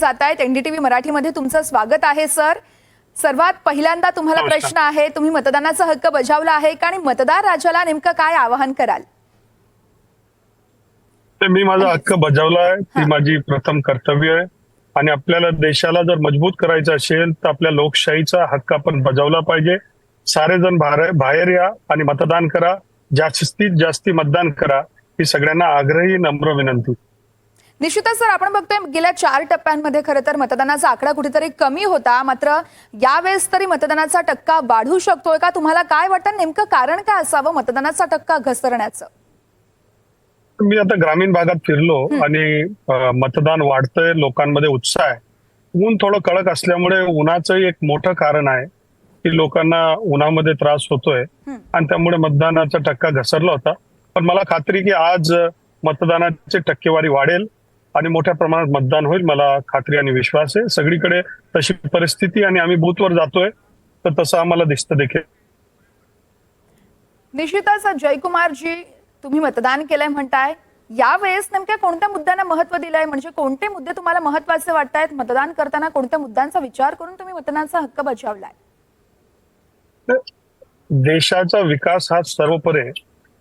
जात आहेत एनडीटीव्ही मराठीमध्ये तुमचं स्वागत आहे सर। सर्वात पहिल्यांदा तुम्हाला प्रश्न आहे, तुम्ही मतदानाचा हक्क बजावला आहे का आणि मतदार राजाला नेमकं काय आवाहन कराल? मी माझा हक्क बजावला आहे, ती माझी प्रथम कर्तव्य आहे आणि आपल्याला देशाला जर मजबूत करायचं असेल तर आपल्या लोकशाहीचा हक्क आपण बजावला पाहिजे। सारे जण बाहेर या आणि मतदान करा, जास्तीत जास्त मतदान करा, ही सगळ्यांना आग्रही नम्र विनंती। निश्चितच सर, आपण बघतोय गेल्या 4 टप्प्यांमध्ये खरं तर मतदानाचा आकडा कुठेतरी कमी होता, मात्र यावेळेस तरी मतदानाचा टक्का वाढू शकतोय का? तुम्हाला काय वाटतं, नेमकं कारण काय असावं मतदानाचा टक्का घसरण्याचं? मी आता ग्रामीण भागात फिरलो आणि मतदान वाढतंय, लोकांमध्ये उत्साह आहे। ऊन थोडं कडक असल्यामुळे उन्हाचं एक मोठं कारण आहे की लोकांना उन्हामध्ये त्रास होतोय आणि त्यामुळे मतदानाचा टक्का घसरला होता। पण मला खात्री की आज मतदानाची टक्केवारी वाढेल आणि मोठ्या प्रमाणात मतदान होईल, मला खात्री आणि विश्वास आहे। सगळीकडे तशी परिस्थिती आणि आम्ही बूथवर जातोय तर तसं आम्हाला दिसतं देखील। निश्चितच जयकुमारजी, तुम्ही मतदान केलंय म्हणताय, यावेळेस नेमक्या कोणत्या मुद्द्यांना महत्त्व दिलंय? म्हणजे कोणते मुद्दे तुम्हाला महत्त्वाचे वाटतायत? मतदान करताना कोणत्या मुद्द्यांचा विचार करून तुम्ही मतदानाचा हक्क बजावलाय? देशाचा विकास हा सर्वोपरी आहे।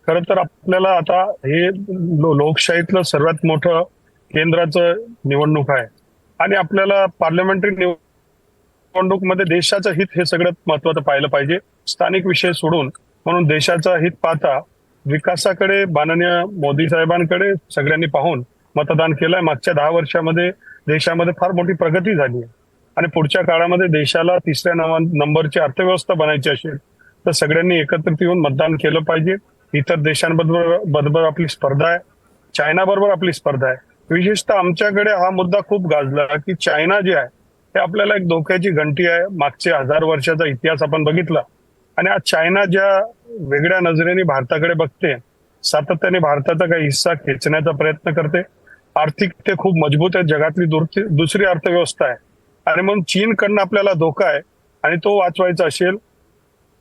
खरं तर आपल्याला आता हे लोकशाहीतलं सर्वात मोठं केंद्राचं निवडणूक आहे आणि आपल्याला पार्लमेंटरी निवडणूकमध्ये देशाचं हित हे सगळ्यात महत्त्वाचं पाहिलं पाहिजे, स्थानिक विषय सोडून। म्हणून देशाचा हित पाहता विकासाकडे माननीय मोदी साहेबांकडे सगळ्यांनी पाहून मतदान केलंय। मागच्या 10 वर्षामध्ये देशामध्ये फार मोठी प्रगती झाली आहे आणि पुढच्या काळामध्ये देशाला 3ऱ्या नंबरची अर्थव्यवस्था बनायची असेल तर सगळ्यांनी एकत्रित येऊन मतदान केलं पाहिजे। इतर देशांबरोबर आपली स्पर्धा आहे, चायना बरोबर आपली स्पर्धा आहे। विशेषतः आमच्याकडे हा मुद्दा खूप गाजला की चायना जे आहे ते आपल्याला एक धोक्याची घंटी आहे। मागचे 1000 वर्षाचा इतिहास आपण बघितला आणि आज चायना ज्या वेगळ्या नजरेने भारताकडे बघते, सातत्याने भारताचा काही हिस्सा खेचण्याचा प्रयत्न करते। आर्थिक ते खूप मजबूत आहे, जगातली दुसरी अर्थव्यवस्था आहे आणि म्हणून चीनकडनं आपल्याला धोका आहे आणि तो वाचवायचा असेल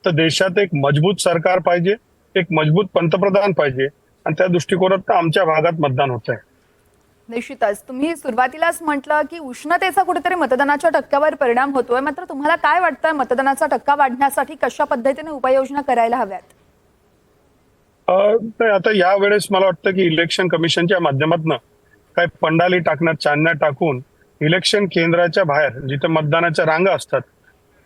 तर देशात एक मजबूत सरकार पाहिजे, एक मजबूत पंतप्रधान पाहिजे आणि त्या दृष्टिकोनात आमच्या भागात मतदान होत आहे। निश्चितच तुम्ही सुरुवातीलाच म्हटलं की उष्णतेचा कुठेतरी मतदानाच्या टक्क्यावर परिणाम होतोय, मात्र तुम्हाला काय वाटतं मातदानाचा टक्का वाढण्यासाठी कशा पद्धतीने उपाययोजना करायला हव्यात? आता यावेळेस मला वाटतं की इलेक्शन कमिशनच्या माध्यमातून काय पंडाली टाकण्यात, चांदण्या टाकून इलेक्शन केंद्राच्या बाहेर जिथे मतदानाच्या रांगा असतात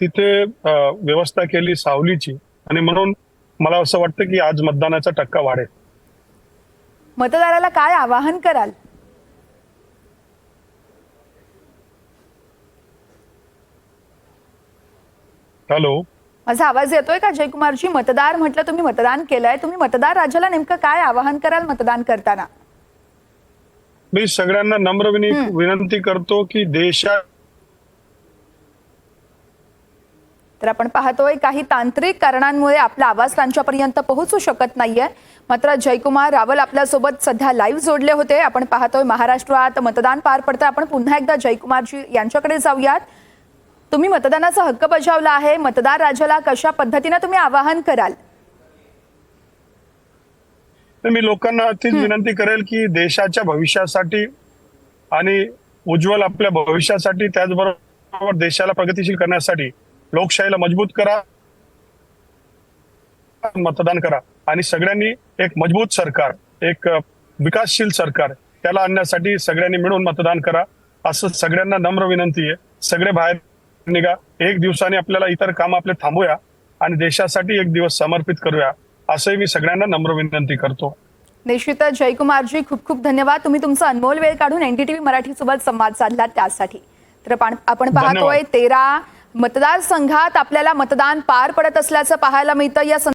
तिथे व्यवस्था केली सावलीची आणि म्हणून मला असं वाटतं की आज मतदानाचा टक्का वाढेल। मतदाराला काय आवाहन कराल? हॅलो, माझा आवाज येतोय का जयकुमारजी? मतदार म्हटलं, तुम्ही मतदान केलंय, तुम्ही मतदार राजाला नेमकं काय आवाहन कराल मतदान करताना? मी सगळ्यांना नम्र विनंती करतो की तर आपण पाहतोय काही तांत्रिक कारणांमुळे आपला आवाज त्यांच्यापर्यंत पोहोचू शकत नाहीये, मात्र जयकुमार रावल आपल्यासोबत सध्या लाईव्ह जोडले होते। आपण पाहतोय महाराष्ट्रात मतदान पार पडतंय। आपण पुन्हा एकदा जयकुमारजी यांच्याकडे जाऊयात। तुम्ही मतदानाचा हक्क बजावला आहे, मतदार राजाला कशा पद्धतीने तुम्ही आवाहन कराल? मी लोकांना तीच विनंती करेल की देशाच्या भविष्यासाठी आणि उज्ज्वल आपल्या भविष्यासाठी, त्याचबरोबर देशाला प्रगतिशील करण्यासाठी लोकशाहीला मजबूत करा, मतदान करा आणि सगळ्यांनी एक मजबूत सरकार, एक विकासशील सरकार त्याला आणण्यासाठी सगळ्यांनी मिळून मतदान करा, असं सगळ्यांना नम्र विनंती आहे। सगळे बाहेर निघा, एक दिवसाने आपल्याला इतर काम आपले थांबूया आणि देशासाठी एक दिवस समर्पित करूया, असंही मी सगळ्यांना नम्र विनंती करतो। निश्चितच जयकुमारजी, खूप खूप धन्यवाद। तुम्ही तुमचा अनमोल वेळ काढून एनडीटीव्ही मराठी सोबत संवाद साधला त्यासाठी। तर आपण पाहतोय 13 मतदारसंघात आपल्याला मतदान पार पडत असल्याचं पाहायला मिळतं। या